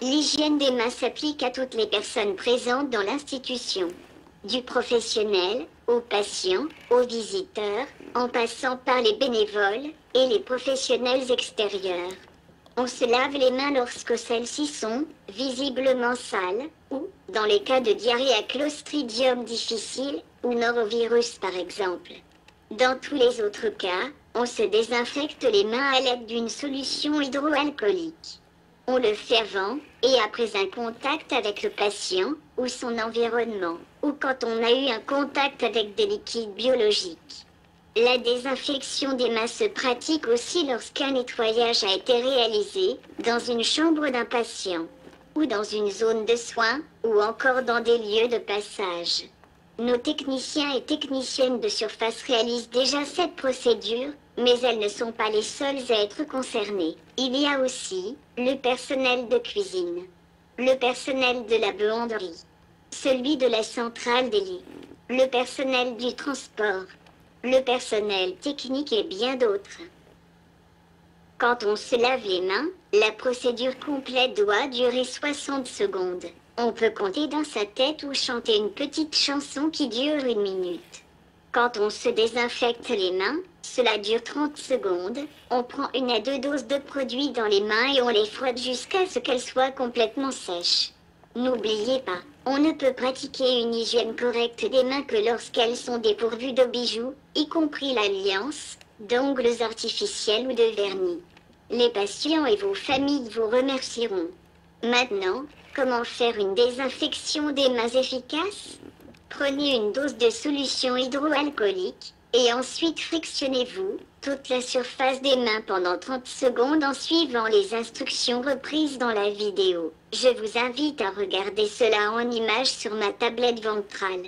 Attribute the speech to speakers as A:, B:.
A: L'hygiène des mains s'applique à toutes les personnes présentes dans l'institution. Du professionnel, aux patients, aux visiteurs, en passant par les bénévoles et les professionnels extérieurs. On se lave les mains lorsque celles-ci sont visiblement sales, ou, dans les cas de diarrhée à Clostridium difficile, ou norovirus par exemple. Dans tous les autres cas, on se désinfecte les mains à l'aide d'une solution hydroalcoolique. On le fait avant et après un contact avec le patient ou son environnement, ou quand on a eu un contact avec des liquides biologiques. La désinfection des mains se pratique aussi lorsqu'un nettoyage a été réalisé dans une chambre d'un patient, ou dans une zone de soins, ou encore dans des lieux de passage. Nos techniciens et techniciennes de surface réalisent déjà cette procédure, mais elles ne sont pas les seules à être concernées. Il y a aussi le personnel de cuisine, le personnel de la buanderie, celui de la centrale des lits, le personnel du transport, le personnel technique et bien d'autres. Quand on se lave les mains, la procédure complète doit durer 60 secondes. On peut compter dans sa tête ou chanter une petite chanson qui dure 1 minute. Quand on se désinfecte les mains, cela dure 30 secondes. On prend 1 à 2 doses de produit dans les mains et on les frotte jusqu'à ce qu'elles soient complètement sèches. N'oubliez pas, on ne peut pratiquer une hygiène correcte des mains que lorsqu'elles sont dépourvues de bijoux, y compris l'alliance, d'ongles artificiels ou de vernis. Les patients et vos familles vous remercieront. Maintenant, comment faire une désinfection des mains efficace? Prenez une dose de solution hydroalcoolique, et ensuite frictionnez-vous toute la surface des mains pendant 30 secondes en suivant les instructions reprises dans la vidéo. Je vous invite à regarder cela en images sur ma tablette ventrale.